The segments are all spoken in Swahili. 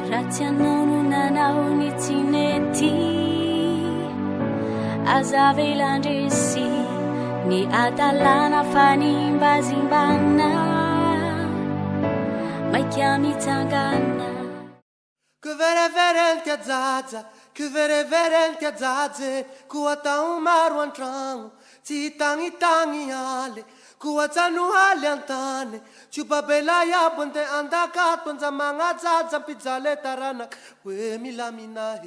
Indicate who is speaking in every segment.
Speaker 1: Ratianonu nanaoni tineti azavelandresi ni atalana fanimbazimbana maikiamitangana
Speaker 2: que vereverente azaza que vereverente azaze kuata umaru antrang titangi tangi ale kuatanu ale antane chupa bela ya ponte andaka tonza manga zaza pizale taranak we milamina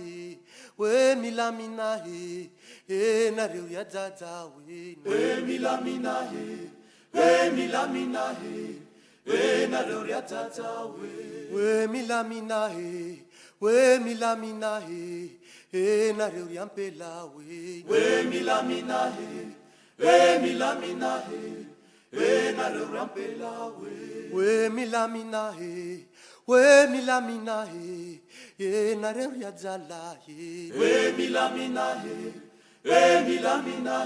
Speaker 2: he e na riu ya zaza we milamina he e na riu ya zaza we milamina he e na riu ya mpela we milamina he e na riu ya mpela we milamina he e na riu ya zala he we milamina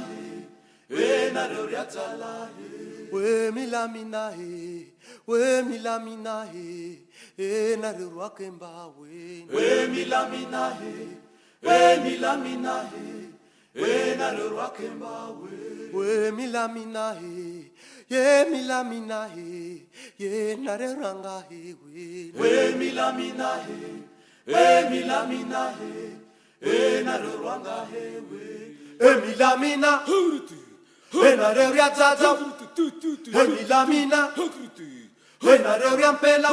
Speaker 2: he e na riu ya zala he we milamina he e na riu ya kemba we milamina he e na riu ya kemba we milamina he ye na riu ranga he we milamina he e na riu ranga he we milamina e na riu ya zaza milamina e na riu ya mpela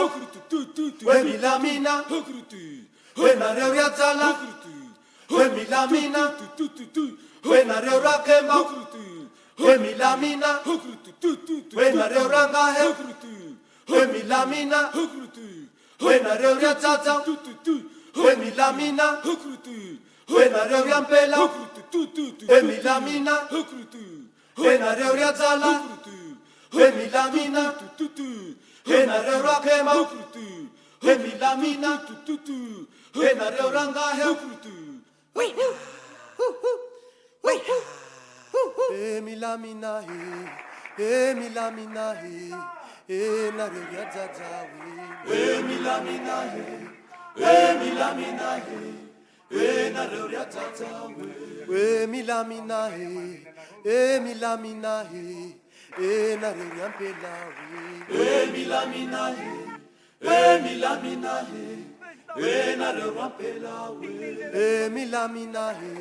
Speaker 2: milamina e na riu ya zala milamina e na riu ya kemba milamina e na riu ranga he milamina e na riu ya zaza milamina e na riu ya mpela milamina e na riu ya zala milamina e na riu ya kemba milamina e na riu ranga he milamina he e na riu ya zaza we milamina he e na riu ya zaza we milamina he e na riu ya mpela we milamina he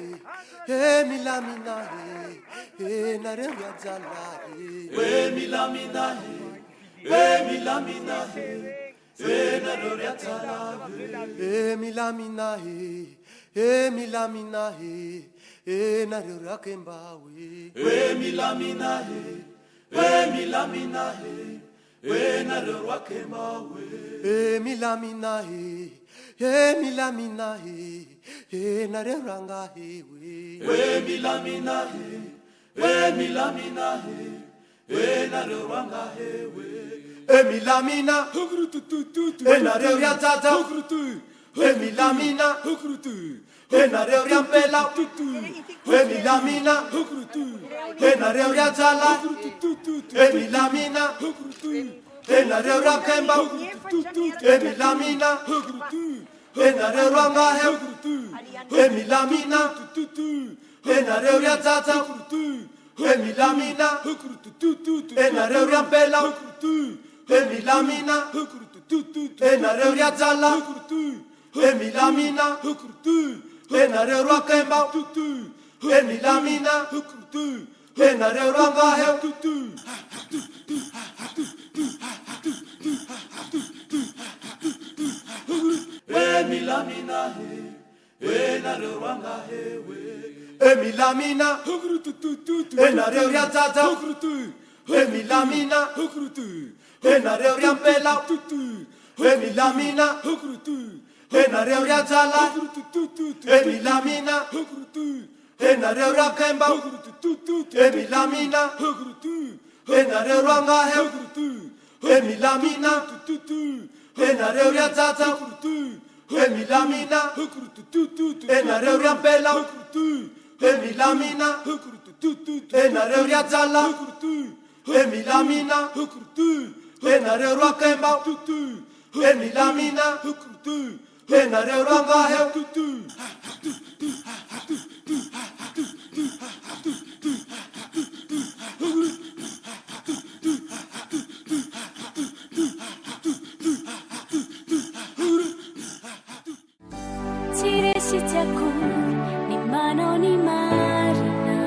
Speaker 2: e na riu ya mpela we milamina he e na riu ya zala we milamina he e na riu ya zala milamina he e na riu ya kemba we milamina he e na riu ya kemba we milamina he e na riu ranga he we milamina he e na riu ranga he we milamina e na riu ya zaza milamina e na riu ya mpela milamina e na riu ya zala milamina e na riu ya kemba milamina e na riu ranga he milamina e na riu ya zaza milamina e na riu ya mpela milamina e na riu ya zala milamina e na riu ya kemba milamina e na riu ranga he milamina he na riu ranga he milamina e na riu ya zaza milamina e na riu ya mpela milamina e na riu ya zala milamina e na riu ya kemba milamina e na riu ranga he milamina e na riu ya zaza milamina e na riu ya mpela milamina e na riu ya zala milamina e na riu ya kemba milamina Enareo rangaheo
Speaker 1: Tiresitiako ni mano ni marina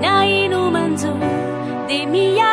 Speaker 1: na inumanzo de mia